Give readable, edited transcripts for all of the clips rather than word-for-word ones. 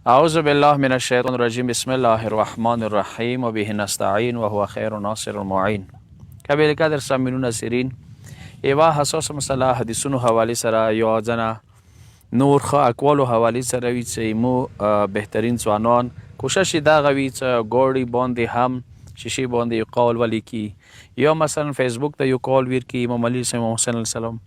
أعوذ بالله من الشيطان الرجيم بسم الله الرحمن الرحيم وبه نستعين وهو خير ناصر المعين. قابل قدر سامعین ناظرین، یوه حساس مسله حدیثونو حواله سره یا ځنه نور ښه اقوالو حواله سره وي چې مو بهترین ځوانان کوشش یې دغه وي چې ګوړې باندې هم شیشې باندې یو قول ولیکي یا مثلا فیسبوک ته یو قول ورکړي امام علي امام حسین علیه السلام.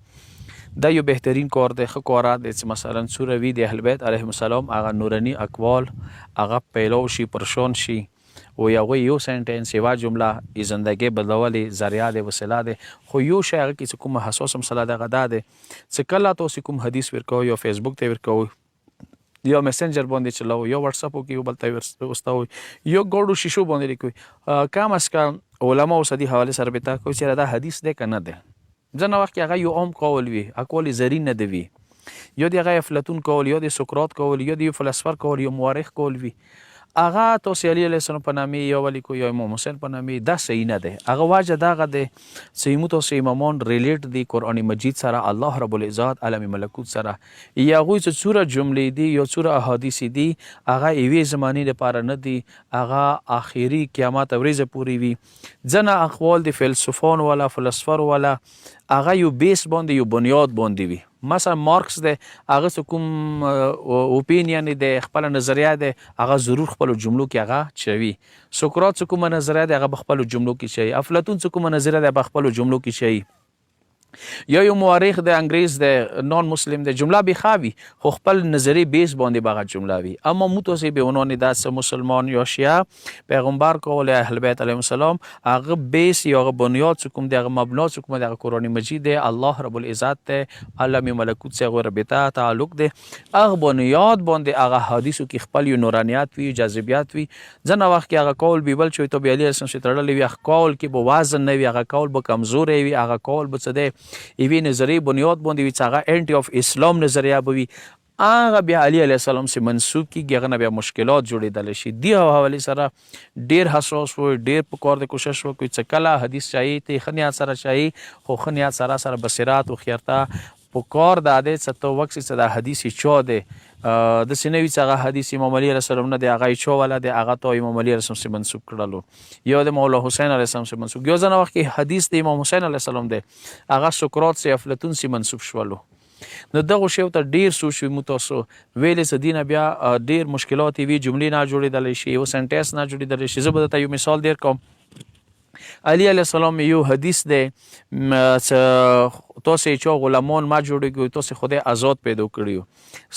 دا یو بهترین کار دی، ښه کار دی چې مثلا سوره وي د اهل بیت علیهم السلام هغه نوراني اقوال هغه پیلو شي پرشون شي و هغوی یو سنټنس یوه جمله د زندګۍ بدلولې ذریعه دی، وسیله دی. خو یو شی هغه کې چې کومه حساسه مسله دغه دا دی چې کله تاسو کوم حدیث ورکوئ یا فیسبوک ته ورکوئ یا مسنجر باندې چلاوئ یا واتساپ کې یو بل ته واستوئ یا ګوړو شیشو باندې لیکوئ، کم از کم علماو سره دې حوالې سره بتا کوئ چې دا حدیث دی که نه دی. ځینې وخت کې هغه یو عام قول وي، اقوال زرین نه دی وي، یا د هغه افلاطون قول یا د سقراط قول یا د یو فلسفر قول یا مورخ قول وي، هغه تاسو علی علیه السلام په نامې یا ولیکو یا امام حسین په نامې، دا صحیح نه دی. هغه وجه دغه دی چې موږ تاسو امامان ریلیټ دي قرآن مجید سره، الله رب العزت عالم ملکوت سره، یا هغوی چې څوره جملې دي یا څوره احادیث دي هغه یوې زمانې لپاره نه دي، هغه آخري قیامت ورځې پورې وي. ځینې اقوال د فلسفانو والا فلسفرو والا هغه یو بیس باندې یو بنیاد باندې وي. مثلا مارکس دی، هغه څه کوم اوپینین دی، خپله نظریه دی، هغه ضرور خپلو جملو کې هغه چوي. سقراط څه کومه نظریه دی هغه په خپلو جملو کې چوي. افلاطون څه کومه نظریه دی په خپلو جملو کې چوي. یا یو مورخ دی، انګریز دی، نان مسلم دی، جمله بیخوا وي خو خپل نظری بیس باندې به هغه جمله وي. اما مو تاسې به عنوان داسې مسلمان یا شیعه پیغمبر قول اهل بیت علیهم السلام هغه بیس یا هغه بنیاد څه کوم دی، هغه مبنا څه کوم دی، هغه قرآن مجید دی، الله رب العزت دی، عالم ملکوت سره هغوی رابطه تعلق دی. هغه بنیاد باندې هغه حدیثو کې خپل یو نورانیت وي، جاذبیت وي. ځینې وخت کې هغه قول بې بل چې تو به علی علیه السلام تړلی وي، هغه قول کې به وزن نه وي، هغه قول به کمزوری وي، هغه قول به څه دی یوې نظریې بنیاد باندې وي چې هغه انټي آف اسلام نظریه به وي، هغه بیا علي علیه السلام سره منسوب کېږي، هغه نه بیا مشکلات جوړېدلی شي. دې حوالې سره ډېر حساس وي، ډېر په کار د کوشش وکړئ چې کله حدیث چایي ته ښه نیت سره چایي، خو ښه نیت سره بصیرت هوښیارته په کار دا دی چې ته وکړې چې دا حدیث چا دی، داسې نه وي چې هغه حدیث امام علي علیه السلام نه دی، هغه یې چا والا دی، هغه ته امام علي علیه السلام سره منسوب کړلو یا د مولا حسین علیه السلام سره منسوب. یا ځینې وخت کې حدیث د امام حسین علیه السلام دی، هغه سقراط سره افلاطون سره منسوب شولو. نو دغو شیو ته ډېر سوچ وي، موږ تاسو ویلې چې دې نه بیا ډېر مشکلات وي، جملې نه جوړېدلی شي، یو سنټنس نه جوړېدلی شي. زه به درته یو مثال دیر کوم. علي علیه السلام یو حدیث دی چې تاسو یې چا غلامان ما جوړېږئ، تاسو خدای آزاد پیدا کړي.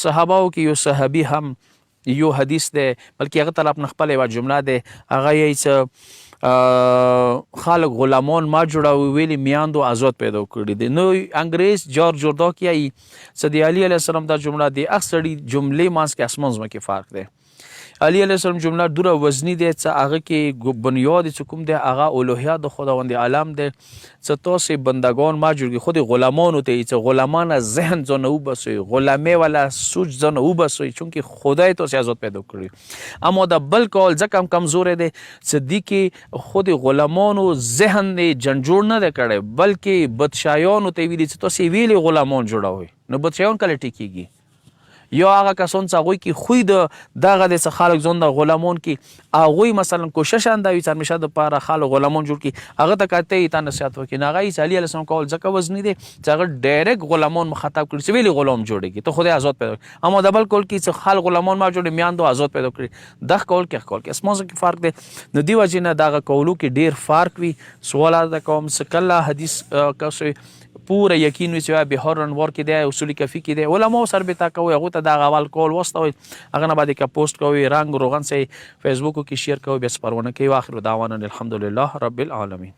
صحابهو کې یو صحابي هم یو حدیث دی، بلکې هغه طرف نه خپله یوه جمله دی، هغه یې چې خلق غلامان ما جوړوي، ویلي میاندو آزاد پیدا کړي دي. نو انګریز جورج جورداک یایي چې د علي علیه السلام دا جمله دی، هغه سړي جملې منځ کې اسمان ځمکې فرق دی. علي علیه السلام جمله دوره وزنی دی چې هغه کې بنیاد چې کوم دی هغه الوهیت د خداوند عالم دی چې تاسې بندگان ما جوړ کړي. خود غلامانو ته چې غلامان از ذهن ځانه وباسئ، غلامۍ والا سوچ ځانه وباسئ، چونکې خدای تاسې آزاد پیدا کړي. اما د بل قول ځکه هم کمزوری دی چې دې کې خود غلامانو ذهن یې جنجوړ نه دی کړی، بلکې بدشایانو ته یې ویلي چې تاسې ویلې غلامان جوړوئ. نو بدشایان کله ټیکېږي؟ یا هغه کسان چې هغوی کې خوی د دغه دی چې خلک ځان د غلامان کې هغوی مثلا کوشش انده وي چې همیشه دپاره خلک غلامان جوړ کړي، هغه ته که ته یې تا نصیحت وکړي نو هغه یې علي علیه السلام قول ځکه وزني دی چې هغه ډایرکټ غلامان مخاطب کړي چې ویلې غلام جوړېږي، ته خدای آزاد پیدا کړي. اما د بل قول کې چې خلک غلامان ما جوړې میاندو آزاد پیدا کړي، دغه قول کې اسمان کې فرق دی. نو دې وجې نه دغه قولو کې ډېر فرق وي. سوال دا کوم چې کله حدیث کسې پوره یقین وي چې بهار انوار کې دی، اصول کفي کې دی، علماو سره بتا کوئ، هغو ته دغه اول قول واستوئ، هغه نه بعد که پوسټ کوئ، رنګ روغن سه فیسبوکو کې شیر کوئ، بیا سپارونه کوئ. واخر دعوانا الحمدلله رب العالمین.